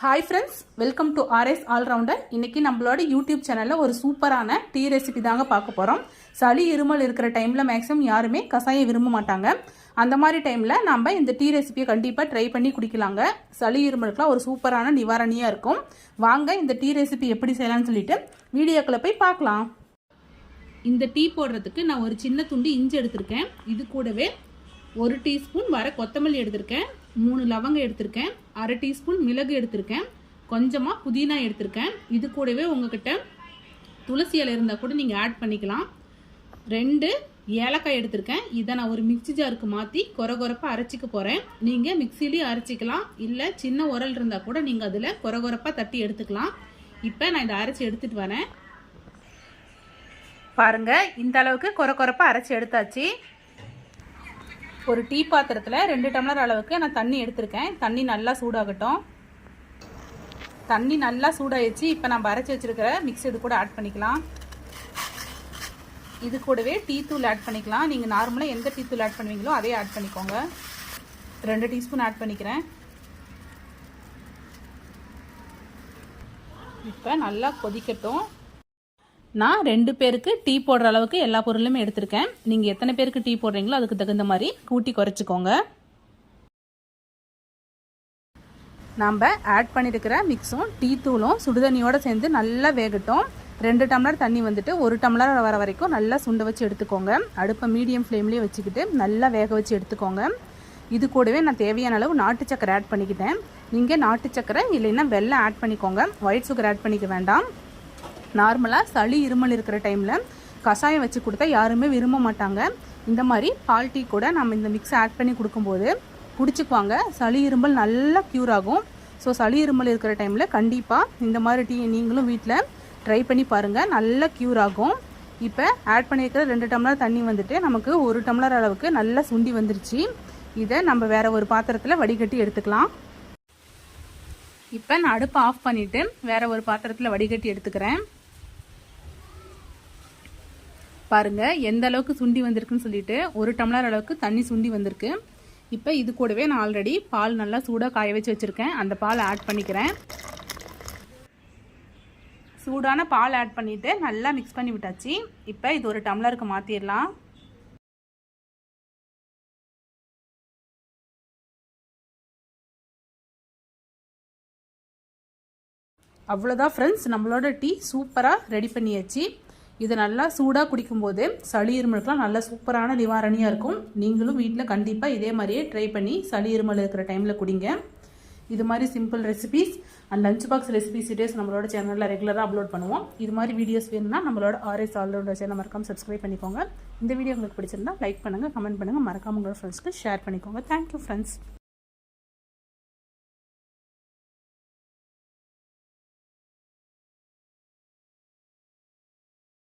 Hi friends, welcome to RS allrounder. இன்னைக்கு நம்மளோட YouTube சேனலில் ஒரு சூப்பரான டீ ரெசிபி தாங்க பார்க்க போகிறோம். சளி இருமல் இருக்கிற டைமில் மேக்ஸிமம் யாருமே கசாயம் விரும்ப மாட்டாங்க. அந்த மாதிரி டைமில் நம்ம இந்த டீ ரெசிபியை கண்டிப்பாக ட்ரை பண்ணி குடிக்கலாங்க. சளி இருமலுக்குலாம் ஒரு சூப்பரான நிவாரணியாக இருக்கும். வாங்க இந்த டீ ரெசிபி எப்படி செய்யலாம்னு சொல்லிட்டு வீடியோக்களை போய் பார்க்கலாம். இந்த டீ போடுறதுக்கு நான் ஒரு சின்ன துண்டு இஞ்சி எடுத்திருக்கேன். இது கூடவே 1 டீஸ்பூன் வர கொத்தமல்லி எடுத்திருக்கேன், 3 லவங்கம் எடுத்திருக்கேன், அரை டீஸ்பூன் மிளகு எடுத்திருக்கேன், கொஞ்சமாக புதினா எடுத்திருக்கேன். இது கூடவே உங்ககிட்ட துளசி இலை இருந்தால் கூட நீங்கள் ஆட் பண்ணிக்கலாம். 2 ஏலக்காய் எடுத்திருக்கேன். இதை நான் ஒரு மிக்சி ஜாருக்கு மாற்றி கொரகொரப்பாக அரைச்சிக்க போகிறேன். நீங்கள் மிக்சிலையும் அரைச்சிக்கலாம், இல்லை சின்ன உரல் இருந்தால் கூட நீங்கள் அதில் கொரகொரப்பாக தட்டி எடுத்துக்கலாம். இப்போ நான் இதை அரைச்சி எடுத்துகிட்டு வரேன். பாருங்கள், இந்த அளவுக்கு கொரகொரப்பாக அரைச்சி எடுத்தாச்சு. ஒரு டீ பாத்திரத்தில் 2 டம்ளர் அளவுக்கு நான் தண்ணி எடுத்திருக்கேன். தண்ணி நல்லா சூடாகட்டும். தண்ணி நல்லா சூடாகிடுச்சு. இப்போ நம்ம அரைச்சி வச்சுருக்கிற மிக்ஸ் இது கூட ஆட் பண்ணிக்கலாம். இது கூடவே டீ தூள் ஆட் பண்ணிக்கலாம். நீங்கள் நார்மலாக எந்த டீ தூள் ஆட் பண்ணுவீங்களோ அதே ஆட் பண்ணிக்கோங்க. 2 டீஸ்பூன் ஆட் பண்ணிக்கிறேன். இப்போ நல்லா கொதிக்கட்டும். நான் 2 பேருக்கு டீ போடுற அளவுக்கு எல்லா பொருளுமே எடுத்திருக்கேன். நீங்கள் எத்தனை பேருக்கு டீ போடுறீங்களோ அதுக்கு தகுந்த மாதிரி கூட்டி குறைச்சிக்கோங்க. நம்ம ஆட் பண்ணியிருக்கிற மிக்ஸும் டீ தூளும் சுடுதண்ணியோடு சேர்ந்து நல்லா வேகட்டும். 2 டம்ளர் தண்ணி வந்துட்டு 1 டம்ளர் வர வரைக்கும் நல்லா சுண்ட வச்சு எடுத்துக்கோங்க. அடுப்பை மீடியம் ஃப்ளேம்லேயே வச்சுக்கிட்டு நல்லா வேக வச்சு எடுத்துக்கோங்க. இது கூடவே நான் தேவையான அளவு நாட்டு சக்கரை ஆட் பண்ணிக்கிட்டேன். நீங்கள் நாட்டு சக்கரை இல்லைன்னா வெல்லம் ஆட் பண்ணிக்கோங்க. ஒயிட் சுகர் ஆட் பண்ணிக்க வேண்டாம். நார்மலாக சளி இருமல் இருக்கிற டைமில் கஷாயம் வச்சு கொடுத்தா யாருமே விரும்ப மாட்டாங்க. இந்த மாதிரி பால் டீ கூட நம்ம இந்த மிக்ஸ் ஆட் பண்ணி கொடுக்கும்போது குடிச்சுக்குவாங்க. சளி இருமல் நல்லா க்யூர் ஆகும். ஸோ சளி இருமல் இருக்கிற டைமில் கண்டிப்பாக இந்த மாதிரி டீ நீங்களும் வீட்டில் ட்ரை பண்ணி பாருங்கள், நல்லா க்யூர் ஆகும். இப்போ ஆட் பண்ணியிருக்கிற 2 டம்ளர் தண்ணி வந்துட்டு நமக்கு 1 டம்ளர் அளவுக்கு நல்லா சுண்டி வந்துருச்சு. இதை நம்ம வேறு ஒரு பாத்திரத்தில் வடிகட்டி எடுத்துக்கலாம். இப்போ நான் அடுப்பை ஆஃப் பண்ணிவிட்டு வேறு ஒரு பாத்திரத்தில் வடிகட்டி எடுத்துக்கிறேன். பாருங்கள் எந்த அளவுக்கு சுண்டி வந்திருக்குன்னு சொல்லிட்டு 1 டம்ளர் அளவுக்கு தண்ணி சுண்டி வந்திருக்கு. இப்போ இது கூடவே நான் ஆல்ரெடி பால் நல்லா சூடாக காய வச்சு வச்சுருக்கேன். அந்த பால் ஆட் பண்ணிக்கிறேன். சூடான பால் ஆட் பண்ணிவிட்டு நல்லா மிக்ஸ் பண்ணி விட்டாச்சு. இப்போ இது ஒரு டம்ளருக்கு மாற்றிடலாம். அவ்வளோதான் ஃப்ரெண்ட்ஸ், நம்மளோட டீ சூப்பராக ரெடி பண்ணியாச்சு. இது நல்லா சூடாக குடிக்கும்போது சளி இருமலுக்குலாம் நல்ல சூப்பரான நிவாரணியாக இருக்கும். நீங்களும் வீட்டில் கண்டிப்பாக இதே மாதிரியே ட்ரை பண்ணி சளி இருமல் இருக்கிற டைமில் குடிங்க. இது மாதிரி simple recipes and lunch box recipes videos நம்மளோட சேனலில் ரெகுலராக அப்லோட் பண்ணுவோம். இது மாதிரி வீடியோஸ் வேணும்னா நம்மளோட ஆர்எஸ் ஆல்ரவுண்டர் சேனல் மறக்காமல் சப்ஸ்கிரைப் பண்ணிக்கோங்க. இந்த வீடியோ உங்களுக்கு பிடிச்சிருந்தா லைக் பண்ணுங்கள், கமெண்ட் பண்ணுங்கள், மறக்காமல் உங்களோட ஃப்ரெண்ட்ஸ்க்கு ஷேர் பண்ணிக்கோங்க. Thank you friends.